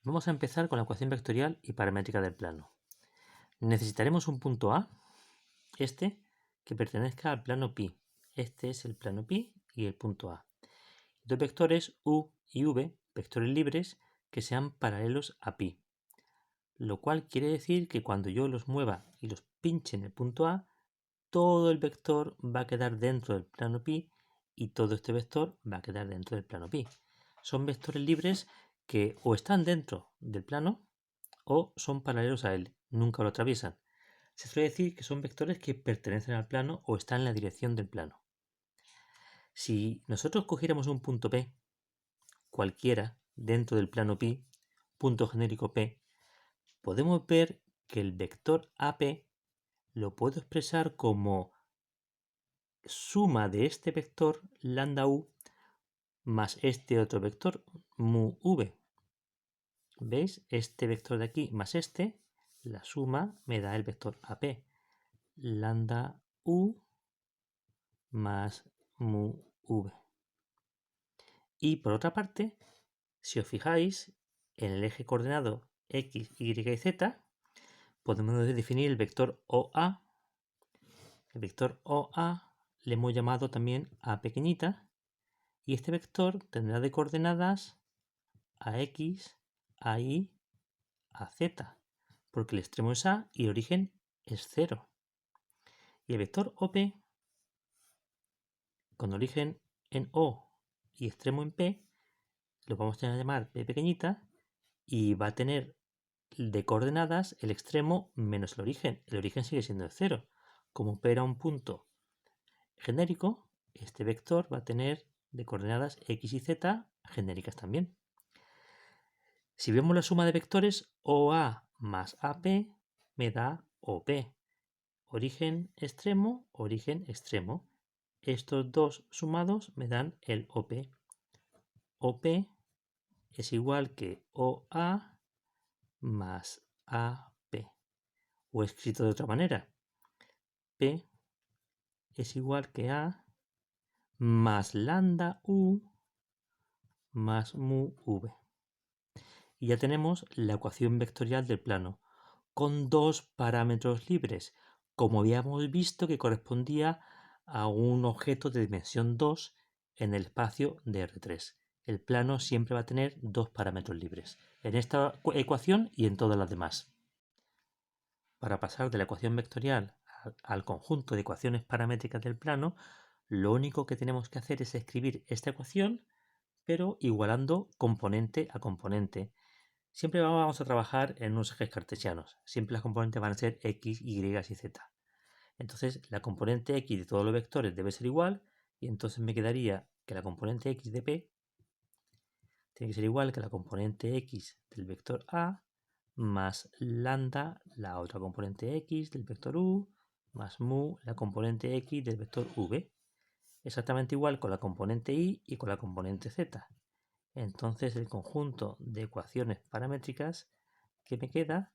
Vamos a empezar con la ecuación vectorial y paramétrica del plano. Necesitaremos un punto A, que pertenezca al plano pi. Este es el plano pi y el punto A. Dos vectores u y v, vectores libres, que sean paralelos a pi. Lo cual quiere decir que cuando yo los mueva y los pinche en el punto A, todo el vector va a quedar dentro del plano pi y todo este vector va a quedar dentro del plano pi. Son vectores libres que o están dentro del plano o son paralelos a él, nunca lo atraviesan. Se suele decir que son vectores que pertenecen al plano o están en la dirección del plano. Si nosotros cogiéramos un punto P, cualquiera, dentro del plano pi, punto genérico P, podemos ver que el vector AP lo puedo expresar como suma de este vector lambda u más este otro vector mu v. ¿Veis? Este vector de aquí más este, la suma me da el vector AP. Lambda u más mu v. Y por otra parte, si os fijáis, en el eje coordenado x, y y z, podemos definir el vector OA. El vector OA le hemos llamado también A pequeñita, y este vector tendrá de coordenadas a x, a y, a z, porque el extremo es A y el origen es 0. Y el vector OP, con origen en O y extremo en P, lo vamos a llamar P pequeñita y va a tener de coordenadas el extremo menos el origen. El origen sigue siendo el 0. Como P era un punto genérico, este vector va a tener de coordenadas x y z genéricas también. Si vemos la suma de vectores, OA más AP me da OP. Origen extremo, origen extremo. Estos dos sumados me dan el OP. OP es igual que OA más AP. O escrito de otra manera, P es igual que A más lambda U más mu V. Y ya tenemos la ecuación vectorial del plano, con dos parámetros libres, como habíamos visto que correspondía a un objeto de dimensión 2 en el espacio de R3. El plano siempre va a tener dos parámetros libres, en esta ecuación y en todas las demás. Para pasar de la ecuación vectorial al conjunto de ecuaciones paramétricas del plano, lo único que tenemos que hacer es escribir esta ecuación, pero igualando componente a componente. Siempre vamos a trabajar en unos ejes cartesianos. Siempre las componentes van a ser x, y y z. Entonces, la componente x de todos los vectores debe ser igual, y entonces me quedaría que la componente x de p tiene que ser igual que la componente x del vector a más lambda, la otra componente x del vector u, más mu, la componente x del vector v. Exactamente igual con la componente y con la componente z. Entonces el conjunto de ecuaciones paramétricas que me queda,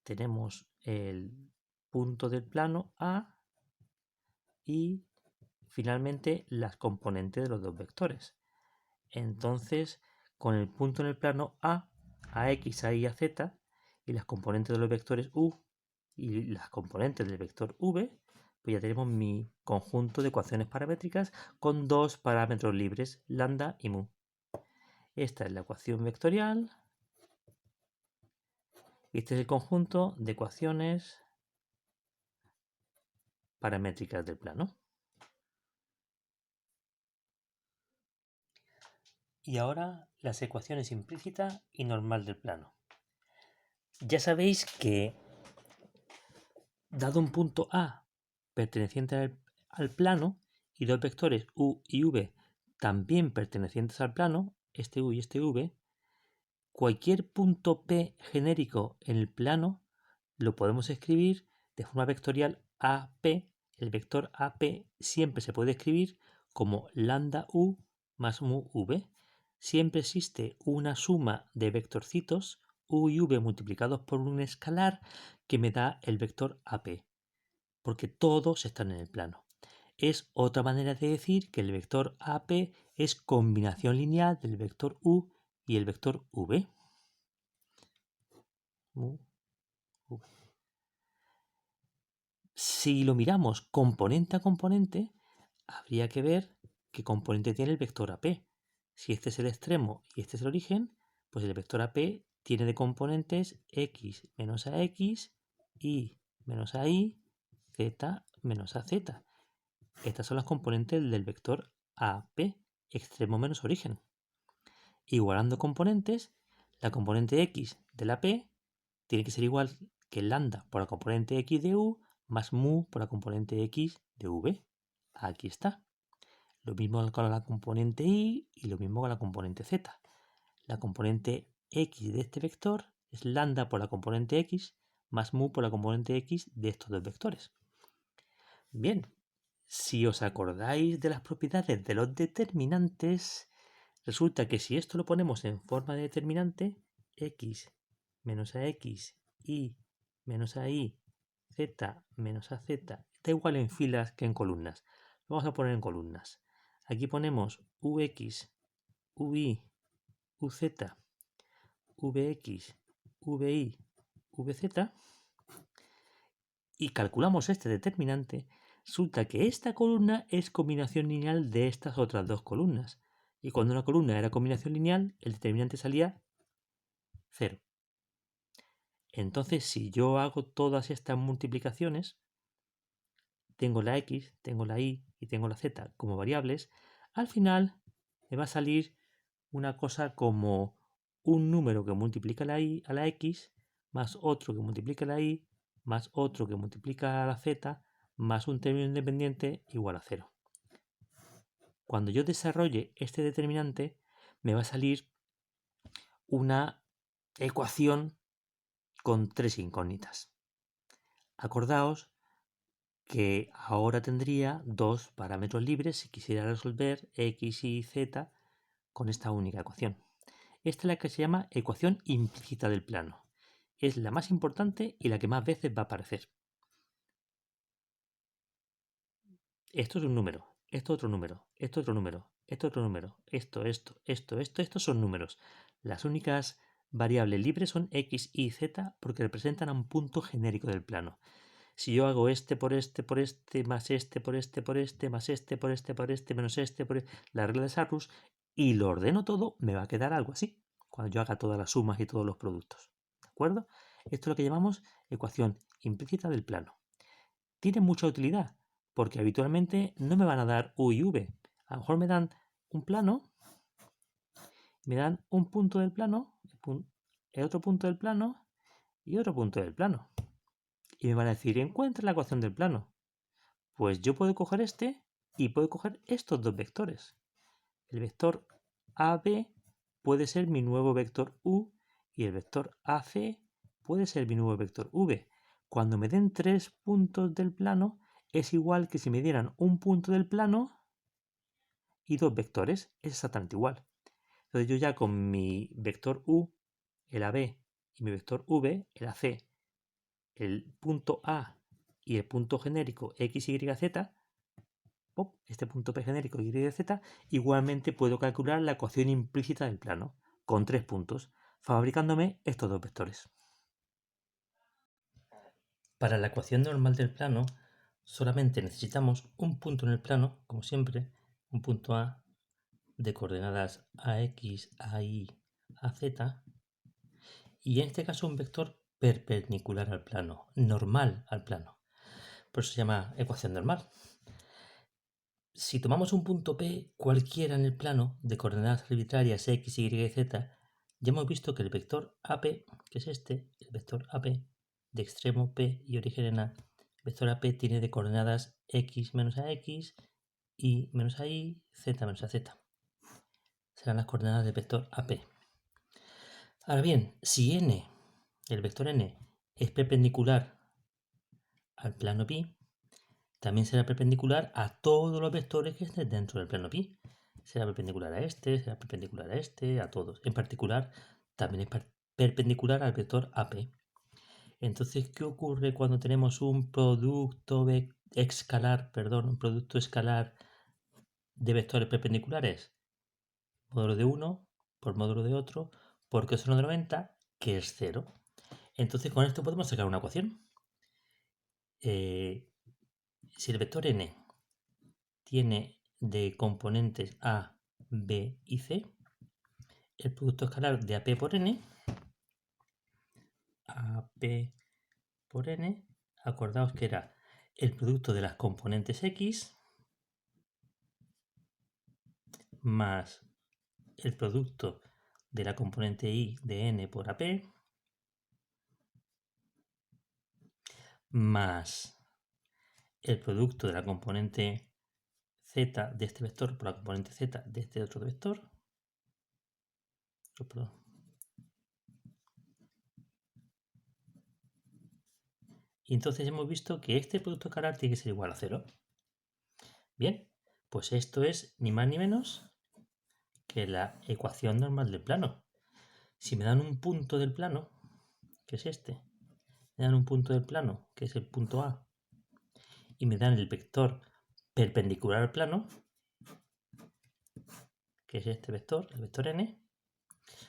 tenemos el punto del plano A y finalmente las componentes de los dos vectores. Entonces, con el punto en el plano A x, a y, a z, y las componentes de los vectores u y las componentes del vector v, pues ya tenemos mi conjunto de ecuaciones paramétricas con dos parámetros libres, lambda y mu. Esta es la ecuación vectorial. Este es el conjunto de ecuaciones paramétricas del plano. Y ahora las ecuaciones implícita y normal del plano. Ya sabéis que dado un punto A perteneciente al plano y dos vectores u y v también pertenecientes al plano, este u y este v, cualquier punto P genérico en el plano lo podemos escribir de forma vectorial AP. El vector AP siempre se puede escribir como lambda u más mu v. Siempre existe una suma de vectorcitos u y v multiplicados por un escalar que me da el vector AP, porque todos están en el plano. Es otra manera de decir que el vector AP es combinación lineal del vector u y el vector v. Si lo miramos componente a componente, habría que ver qué componente tiene el vector AP. Si este es el extremo y este es el origen, pues el vector AP tiene de componentes x menos ax, y menos ay, z menos az. Estas son las componentes del vector AP, extremo menos origen. Igualando componentes, la componente x de la P tiene que ser igual que lambda por la componente x de u más mu por la componente x de v. Aquí está. Lo mismo con la componente y lo mismo con la componente z. La componente x de este vector es lambda por la componente x más mu por la componente x de estos dos vectores. Bien, si os acordáis de las propiedades de los determinantes, resulta que si esto lo ponemos en forma de determinante, x menos ax, y menos ay, z menos az, da igual en filas que en columnas. Lo vamos a poner en columnas. Aquí ponemos ux, uy, uz, vx, vi, vz, y calculamos este determinante. Resulta que esta columna es combinación lineal de estas otras dos columnas. Y cuando una columna era combinación lineal, el determinante salía 0. Entonces, si yo hago todas estas multiplicaciones, tengo la x, tengo la y y tengo la z como variables, al final me va a salir una cosa como un número que multiplica la y a la x, más otro que multiplica la y, más otro que multiplica a la z, más un término independiente igual a 0. Cuando yo desarrolle este determinante, me va a salir una ecuación con 3 incógnitas. Acordaos que ahora tendría dos parámetros libres si quisiera resolver x y z con esta única ecuación. Esta es la que se llama ecuación implícita del plano. Es la más importante y la que más veces va a aparecer. Esto es un número, esto otro número, esto otro número, esto otro número, estos son números. Las únicas variables libres son x y z porque representan a un punto genérico del plano. Si yo hago este por este por este, más este por este por este, más este por este por este, menos este por este, la regla de Sarrus, y lo ordeno todo, me va a quedar algo así, cuando yo haga todas las sumas y todos los productos. ¿De acuerdo? Esto es lo que llamamos ecuación implícita del plano. Tiene mucha utilidad, porque habitualmente no me van a dar u y v. A lo mejor me dan un plano, me dan un punto del plano, el otro punto del plano y otro punto del plano. Y me van a decir, encuentra la ecuación del plano. Pues yo puedo coger este y puedo coger estos dos vectores. El vector AB puede ser mi nuevo vector U y el vector AC puede ser mi nuevo vector V. Cuando me den 3 puntos del plano, es igual que si me dieran un punto del plano y dos vectores. Es exactamente igual. Entonces yo ya con mi vector U, el AB, y mi vector V, el AC, el punto A y el punto genérico x, y, z, este punto P genérico y, z, igualmente puedo calcular la ecuación implícita del plano, con 3 puntos, fabricándome estos dos vectores. Para la ecuación normal del plano, solamente necesitamos un punto en el plano, como siempre, un punto A de coordenadas ax, ay, az, y en este caso un vector perpendicular al plano, normal al plano. Por eso se llama ecuación normal. Si tomamos un punto P cualquiera en el plano de coordenadas arbitrarias x, y, z, ya hemos visto que el vector AP, que es este, el vector AP de extremo P y origen en A, el vector AP tiene de coordenadas x menos ax, y menos ay, z menos az. Serán las coordenadas del vector AP. Ahora bien, si n, el vector n, es perpendicular al plano pi, también será perpendicular a todos los vectores que estén dentro del plano pi. Será perpendicular a este, será perpendicular a este, a todos. En particular, también es perpendicular al vector AP. Entonces, ¿qué ocurre cuando tenemos un producto escalar de vectores perpendiculares? Módulo de 1 por módulo de otro por coseno de 90, que es 0. Entonces con esto podemos sacar una ecuación. Si el vector n tiene de componentes a, b y c, el producto escalar de AP por n, acordaos que era el producto de las componentes x más el producto de la componente y de n por AP más el producto de la componente z de este vector por la componente z de este otro vector. Y entonces hemos visto que este producto escalar tiene que ser igual a 0. Bien, pues esto es ni más ni menos que la ecuación normal del plano. Si me dan un punto del plano, que es este, me dan un punto del plano, que es el punto A, y me dan el vector perpendicular al plano, que es este vector, el vector n,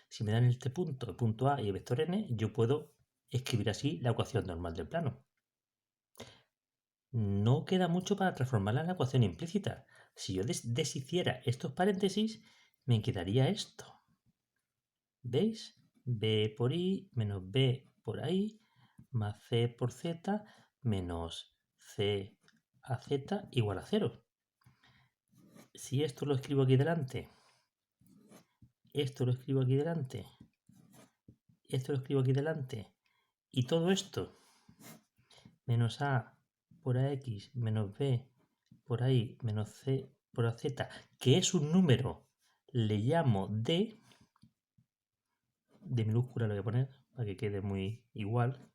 si me dan este punto, el punto A y el vector n, yo puedo escribir así la ecuación normal del plano. No queda mucho para transformarla en la ecuación implícita. Si yo deshiciera estos paréntesis, me quedaría esto. ¿Veis? B por I menos B por ahí más C por Z menos C a Z igual a 0. Si esto lo escribo aquí delante, esto lo escribo aquí delante, esto lo escribo aquí delante, y todo esto menos A por AX menos B por ahí menos C por AZ, que es un número, le llamo D minúscula lo voy a poner para que quede muy igual.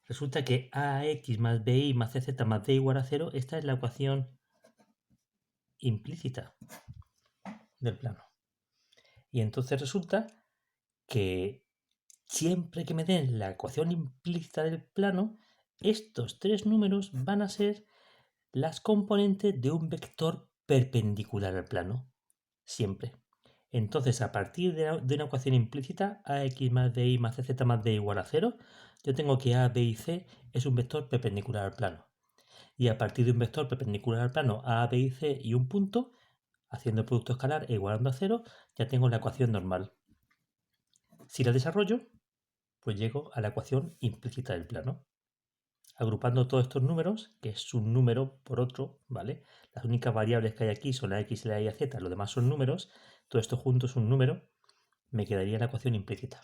Resulta que AX más BI más CZ más D igual a 0, esta es la ecuación implícita del plano. Y entonces resulta que siempre que me den la ecuación implícita del plano, estos tres números van a ser las componentes de un vector perpendicular al plano. Siempre. Entonces, a partir de una ecuación implícita, ax más bi más cz más d igual a 0, yo tengo que a, b y c es un vector perpendicular al plano. Y a partir de un vector perpendicular al plano a, b y c y un punto, haciendo el producto escalar e igualando a 0, ya tengo la ecuación normal. Si la desarrollo, pues llego a la ecuación implícita del plano. Agrupando todos estos números, que es un número por otro, ¿vale? Las únicas variables que hay aquí son la x, la y, la z, los demás son números. Todo esto junto es un número, me quedaría la ecuación implícita.